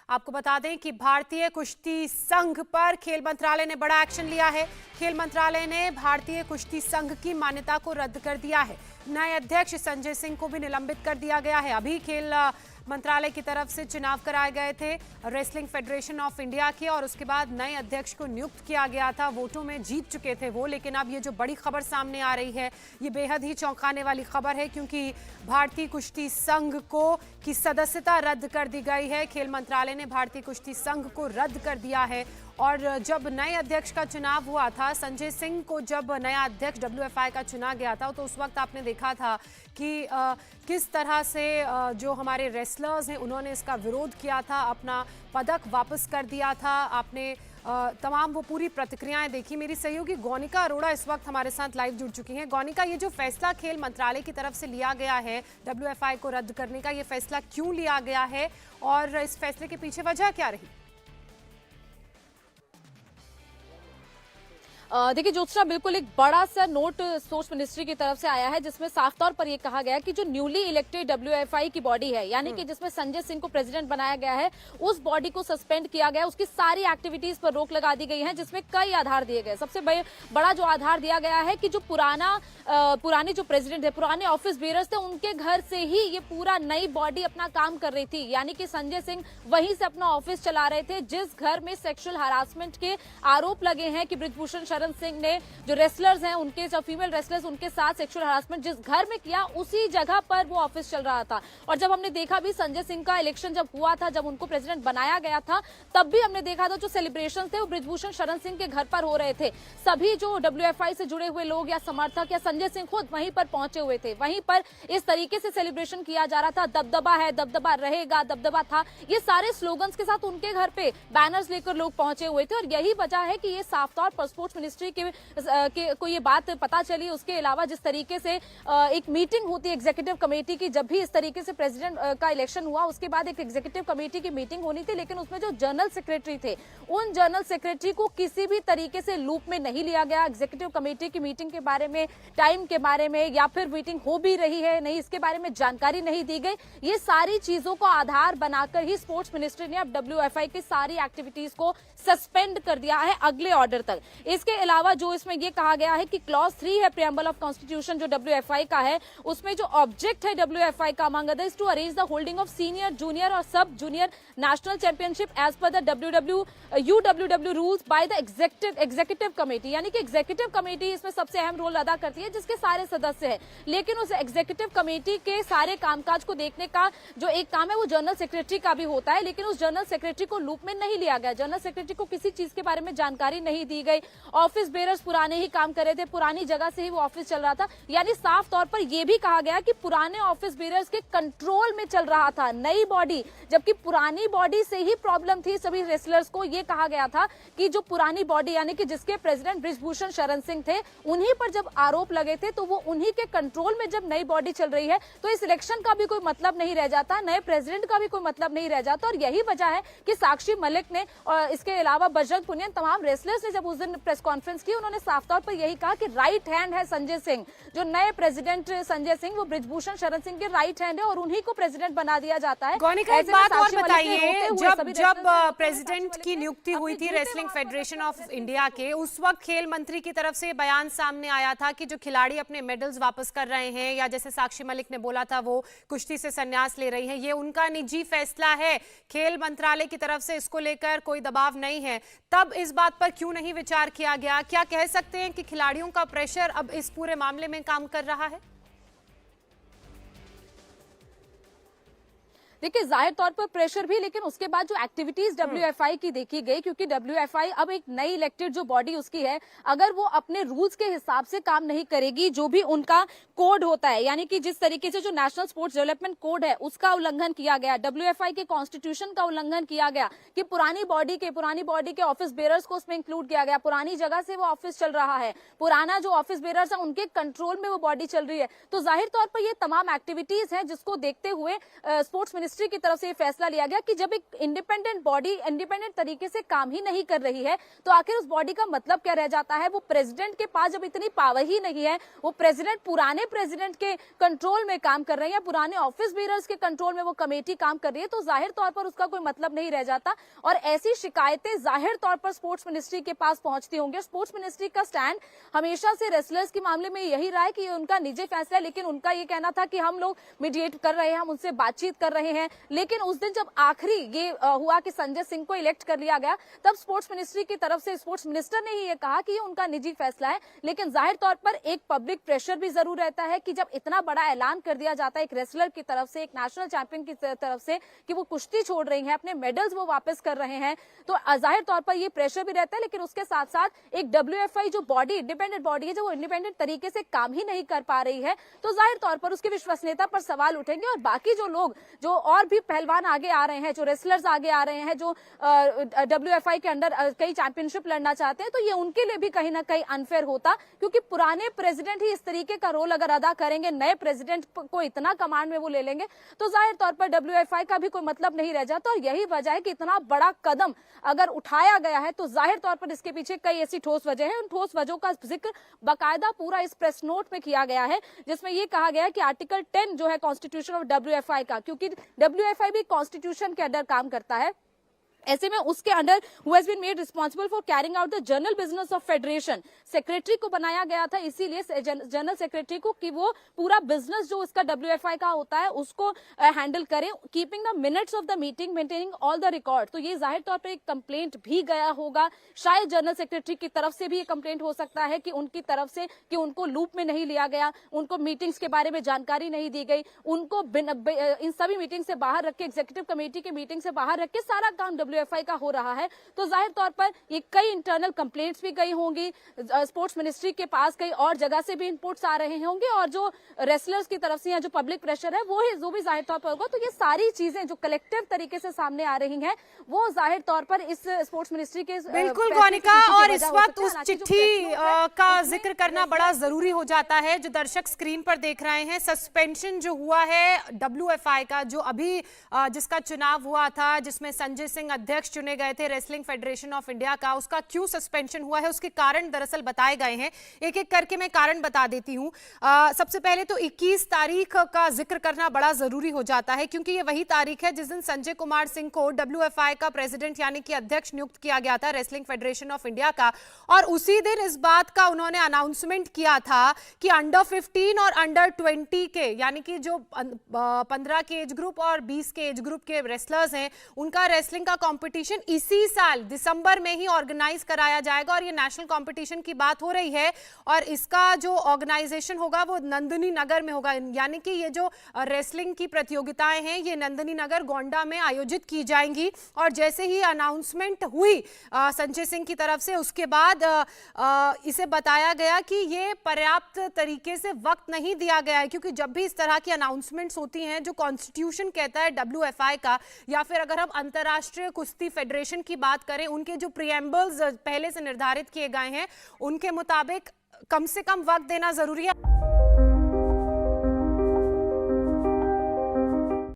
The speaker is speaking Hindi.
आपको बता दें कि भारतीय कुश्ती संघ पर खेल मंत्रालय ने बड़ा एक्शन लिया है। खेल मंत्रालय ने भारतीय कुश्ती संघ की मान्यता को रद्द कर दिया है। नए अध्यक्ष संजय सिंह को भी निलंबित कर दिया गया है। अभी खेल मंत्रालय की तरफ से चुनाव कराए गए थे रेसलिंग फेडरेशन ऑफ इंडिया के, और उसके बाद नए अध्यक्ष को नियुक्त किया गया था। वोटों में जीत चुके थे वो, लेकिन अब ये जो बड़ी खबर सामने आ रही है ये बेहद ही चौंकाने वाली खबर है, क्योंकि भारतीय कुश्ती संघ की सदस्यता रद्द कर दी गई है। खेल मंत्रालय ने भारतीय कुश्ती संघ को रद्द कर दिया है। और जब नए अध्यक्ष का चुनाव हुआ था, संजय सिंह को जब नया अध्यक्ष WFI का चुना गया था, तो उस वक्त आपने देखा था कि किस तरह से जो हमारे रेसलर्स हैं उन्होंने इसका विरोध किया था, अपना पदक वापस कर दिया था। आपने तमाम वो पूरी प्रतिक्रियाएं देखी। मेरी सहयोगी गौनिका अरोड़ा इस वक्त हमारे साथ लाइव जुड़ चुकी हैं। गौनिका, ये जो फैसला खेल मंत्रालय की तरफ से लिया गया है WFI को रद्द करने का, ये फैसला क्यों लिया गया है और इस फैसले के पीछे वजह क्या रही? देखिए ज्योत्सना, बिल्कुल एक बड़ा सा नोट स्पोर्ट्स मिनिस्ट्री की तरफ से आया है, जिसमें साफ तौर पर यह कहा गया कि जो न्यूली इलेक्टेड WFI की बॉडी है, यानी कि जिसमें संजय सिंह को प्रेसिडेंट बनाया गया है, उस बॉडी को सस्पेंड किया गया। उसकी सारी एक्टिविटीज पर रोक लगा दी गई है, जिसमें कई आधार दिए गए। सबसे बड़ा जो आधार दिया गया है कि जो पुराने जो प्रेसिडेंट है, पुराने ऑफिस बेयरर्स थे, उनके घर से ही ये पूरा नई बॉडी अपना काम कर रही थी। यानी कि संजय सिंह वहीं से अपना ऑफिस चला रहे थे। जिस घर में सेक्सुअल हरासमेंट के आरोप लगे हैं कि बृजभूषण शरण सिंह ने जो रेसलर्स हैं उनके, जो फीमेल रेसलर्स, उनके साथ सेक्सुअल हरासमेंट जिस घर में किया, उसी जगह पर वो ऑफिस चल रहा था। और जब हमने देखा भी संजय सिंह का इलेक्शन जब हुआ था, जब उनको प्रेसिडेंट बनाया गया था, तब भी हमने देखा था जो सेलिब्रेशन थे वो बृजभूषण शरण सिंह के घर पर हो रहे थे। सभी जो WFI से जुड़े हुए लोग या समर्थक या संजय सिंह खुद वहीं पर पहुंचे हुए थे। वहीं पर इस तरीके से सेलिब्रेशन किया जा रहा था। दबदबा है, दबदबा रहेगा, दबदबा था, ये सारे स्लोगन्स के साथ उनके घर पे बैनर्स लेकर लोग पहुंचे हुए थे। और यही वजह है कि ये साफ तौर पर स्पोर्ट्स मिनिस्ट्री को ये बात पता चली। उसके अलावा जिस तरीके से एक मीटिंग होती है एग्जीक्यूटिव कमेटी की, जब भी इस तरीके से प्रेसिडेंट का इलेक्शन हुआ, उसके बाद एक एग्जीक्यूटिव कमेटी की मीटिंग होनी थी, लेकिन उसमें जो जनरल सेक्रेटरी थे, उन जनरल सेक्रेटरी को किसी भी तरीके से लूप में नहीं लिया गया। एग्जीक्यूटिव कमेटी की मीटिंग के बारे में, टाइम के बारे में, या फिर मीटिंग हो भी रही है नहीं, इसके बारे में जानकारी नहीं दी गई। ये सारी चीजों को आधार बनाकर ही स्पोर्ट्स मिनिस्ट्री ने अब WFI की सारी एक्टिविटीज को सस्पेंड कर दिया है अगले ऑर्डर तक। इसके अलावा जो इसमें यह कहा गया है कि क्लॉज 3 है प्रियम्बल ऑफ कॉन्स्टिट्यूशन जो WFI का है, उसमें जो ऑब्जेक्ट है WFI का among others to arrange the holding of senior, junior और sub junior national championship as per the UWW rules by the executive committee. यानी कि एग्जीक्यूटिव कमेटी इसमें सबसे अहम रोल अदा करती है, जिसके सारे सदस्य हैं। लेकिन उस एग्जीक्यूटिव कमेटी के सारे कामकाज को देखने का जो एक काम है वो जनरल सेक्रेटरी का भी होता है, लेकिन उस जनरल सेक्रेटरी को लूप में नहीं लिया गया। जनरल सेक्रेटरी को किसी चीज के बारे में जानकारी नहीं दी गई। ऑफिस बेयरर्स पुराने ही काम कर रहे थे, पुरानी जगह से ही वो ऑफिस चल रहा था। यानी साफ तौर पर यह भी कहा गया कि पुराने ऑफिस बेयरर्स के कंट्रोल में चल रहा था नई बॉडी, जबकि पुरानी बॉडी से ही प्रॉब्लम थी सभी रेसलर्स को। यह कहा गया था कि जो पुरानी बॉडी, यानी कि जिसके प्रेसिडेंट बृजभूषण शरण सिंह थे, उन्हीं पर जब आरोप लगे थे, तो वो उन्हीं के कंट्रोल में जब नई बॉडी चल रही है, तो इस इलेक्शन का भी कोई मतलब नहीं रह जाता, नए प्रेसिडेंट का भी कोई मतलब नहीं रह जाता। और यही वजह है कि साक्षी मलिक ने और इसके अलावा बजरंग पुनिया, तमाम रेसलर्स ने जब उस दिन प्रेस कॉन्फ्रेंस की, उन्होंने साफ तौर पर यही कहा कि राइट हैंड है संजय सिंह, जो नए प्रेसिडेंट संजय सिंह, वो बृजभूषण शरण सिंह के राइट हैंड है और उन्हीं को प्रेसिडेंट बना दिया जाता है। गौनिका, एक बात और बताइए, जब प्रेसिडेंट की नियुक्ति हुई थी रेसलिंग फेडरेशन ऑफ इंडिया के, उस वक्त खेल मंत्री की तरफ से बयान सामने आया था कि जो खिलाड़ी अपने मेडल्स वापस कर रहे हैं, या जैसे साक्षी मलिक ने बोला था वो कुश्ती से संन्यास ले रही हैं, ये उनका निजी फैसला है, खेल मंत्रालय की तरफ से इसको लेकर कोई दबाव नहीं है। तब इस बात पर क्यों नहीं विचार किया गया? क्या कह सकते हैं कि खिलाड़ियों का प्रेशर अब इस पूरे मामले में काम कर रहा है? देखिए जाहिर तौर पर प्रेशर भी, लेकिन उसके बाद जो एक्टिविटीज WFI की देखी गई, क्योंकि WFI अब एक नई इलेक्टेड जो बॉडी उसकी है, अगर वो अपने रूल्स के हिसाब से काम नहीं करेगी, जो भी उनका कोड होता है, यानी कि जिस तरीके से जो नेशनल स्पोर्ट्स डेवलपमेंट कोड है उसका उल्लंघन किया गया, WFI के कॉन्स्टिट्यूशन का उल्लंघन किया गया कि पुरानी बॉडी के ऑफिस बेयरर्स को उसमें इंक्लूड किया गया, पुरानी जगह से वो ऑफिस चल रहा है, पुराना जो ऑफिस बेयरर्स है उनके कंट्रोल में वो बॉडी चल रही है, तो जाहिर तौर पर ये तमाम एक्टिविटीज हैं जिसको देखते हुए स्पोर्ट्स मिनिस्ट्री की तरफ से ये फैसला लिया गया कि जब एक इंडिपेंडेंट बॉडी इंडिपेंडेंट तरीके से काम ही नहीं कर रही है तो आखिर उस बॉडी का मतलब क्या रह जाता है। वो प्रेसिडेंट के पास जब इतनी पावर ही नहीं है, वो प्रेसिडेंट पुराने प्रेसिडेंट के कंट्रोल में काम कर रहे हैं, पुराने ऑफिस बीयरर्स के कंट्रोल में वो कमेटी काम कर रही है, तो जाहिर तौर पर उसका कोई मतलब नहीं रह जाता। और ऐसी शिकायतें जाहिर तौर पर स्पोर्ट्स मिनिस्ट्री के पास पहुंचती होंगी। स्पोर्ट्स मिनिस्ट्री का स्टैंड हमेशा से रेसलर्स के मामले में यही रहा है कि ये उनका निजी फैसला है, लेकिन उनका ये कहना था कि हम लोग मीडिएट कर रहे हैं, हम उनसे बातचीत कर रहे हैं। लेकिन उस दिन जब आखिरी ये हुआ कि संजय सिंह को इलेक्ट कर लिया गया, तब स्पोर्ट्स मिनिस्ट्री की तरफ से स्पोर्ट्स मिनिस्टर ने ही ये कहा कि ये उनका निजी फैसला है। लेकिन जाहिर तौर पर एक पब्लिक प्रेशर भी जरूर रहता है कि जब इतना बड़ा ऐलान कर दिया जाता है एक रेसलर की तरफ से, एक नेशनल चैंपियन की तरफ से कि वो कुश्ती छोड़ रही हैं, अपने मेडल्स वो वापस कर रहे हैं, तो जाहिर तौर पर ये प्रेशर भी रहता है। लेकिन उसके साथ साथ एक WFI जो बॉडी इंडिपेंडेंट बॉडी है, जो वो इंडिपेंडेंट तरीके से काम ही नहीं कर पा रही है, तो जाहिर तौर पर उसकी विश्वसनीयता पर सवाल उठेंगे। और बाकी जो लोग जो और भी पहलवान आगे आ रहे हैं, जो रेसलर्स आगे आ रहे हैं, जो WFI के अंडर कई चैंपियनशिप लड़ना चाहते हैं, तो ये उनके लिए भी कहीं ना कहीं अनफेयर होता, क्योंकि पुराने प्रेसिडेंट ही इस तरीके का रोल अगर अदा करेंगे, नए प्रेसिडेंट को इतना कमांड में वो ले लेंगे, तो जाहिर तौर पर WFI का भी कोई मतलब नहीं रह जाता। और यही वजह है कि इतना बड़ा कदम अगर उठाया गया है तो जाहिर तौर पर इसके पीछे कई ऐसी ठोस वजह है। उन ठोस वजहों का जिक्र बाकायदा पूरा इस प्रेस नोट में किया गया है, जिसमें ये कहा गया है कि आर्टिकल 10 जो है कॉन्स्टिट्यूशन ऑफ WFI का, क्योंकि WFI भी कॉन्स्टिट्यूशन के अंडर काम करता है, ऐसे में उसके under who has been made responsible for carrying out the general business of federation, secretary को बनाया गया था इसीलिए जनरल सेक्रेटरी को, कि वो पूरा बिजनेस जो इसका WFI का होता है उसको हैंडल करें, keeping the minutes of the meeting, maintaining all the record. तो ये जाहिर तौर पर एक कंप्लेंट भी गया होगा, शायद जनरल सेक्रेटरी की तरफ से भी ये कंप्लेंट हो सकता है कि उनकी तरफ से कि उनको लूप में नहीं लिया गया, उनको मीटिंग्स के बारे में जानकारी नहीं दी गई, उनको इन सभी मीटिंग से बाहर रख के, एग्जीक्यूटिव कमेटी के मीटिंग से बाहर रख के सारा काम WFI का हो रहा है। तो जाहिर तौर पर ये कई इंटरनल कंप्लेंट्स भी गई होंगी, स्पोर्ट्स मिनिस्ट्री के पास कई और जगह से भी इनपुट्स आ रहे होंगे, और जो रेसलर्स की तरफ से या जो पब्लिक प्रेशर है वो भी जाहिर तौर पर होगा। तो ये सारी चीजें जो कलेक्टिव तरीके से सामने आ रही हैं, वो जाहिर तौर पर इस स्पोर्ट्स मिनिस्ट्री के बिल्कुल गौनिका, और इस वक्त उस चिट्ठी का जिक्र करना बड़ा जरूरी हो जाता है। जो दर्शक स्क्रीन पर देख रहे हैं, सस्पेंशन जो हुआ है WFI का, जो अभी जिसका चुनाव हुआ था, जिसमें संजय सिंह अध्यक्ष चुने गए थे रेसलिंग फेडरेशन ऑफ इंडिया का, उसका क्यों सस्पेंशन हुआ है, उसके कारण दरअसल बताए गए हैं। एक एक करके मैं कारण बता देती हूं। सबसे पहले तो 21 तारीख का जिक्र करना बड़ा जरूरी हो जाता है, क्योंकि ये वही तारीख है जिस दिन संजय कुमार सिंह को WFI का प्रेसिडेंट यानी कि अध्यक्ष नियुक्त किया गया था रेसलिंग फेडरेशन ऑफ इंडिया का। और उसी दिन इस बात का उन्होंने अनाउंसमेंट किया था कि अंडर 15 और अंडर 20 के, यानी कि जो 15 के एज ग्रुप और 20 के एज ग्रुप के रेसलर्स हैं, उनका रेसलिंग का कंपटीशन इसी साल दिसंबर में ही ऑर्गेनाइज कराया जाएगा। और ये नेशनल कंपटीशन की बात हो रही है, और इसका जो ऑर्गेनाइजेशन होगा वो नंदिनी नगर में होगा, यानी कि ये जो रेसलिंग की प्रतियोगिताएं हैं ये नंदिनी नगर गोंडा में आयोजित की जाएंगी। और जैसे ही अनाउंसमेंट हुई संजय सिंह की तरफ से, उसके बाद इसे बताया गया कि ये पर्याप्त तरीके से वक्त नहीं दिया गया है, क्योंकि जब भी इस तरह की अनाउंसमेंट्स होती हैं, जो कॉन्स्टिट्यूशन कहता है WFI का, या फिर अगर हम अंतर्राष्ट्रीय कुश्ती फेडरेशन की बात करें, उनके जो प्रीएम्बल्स पहले से निर्धारित किए गए हैं, उनके मुताबिक कम से कम वक्त देना जरूरी है।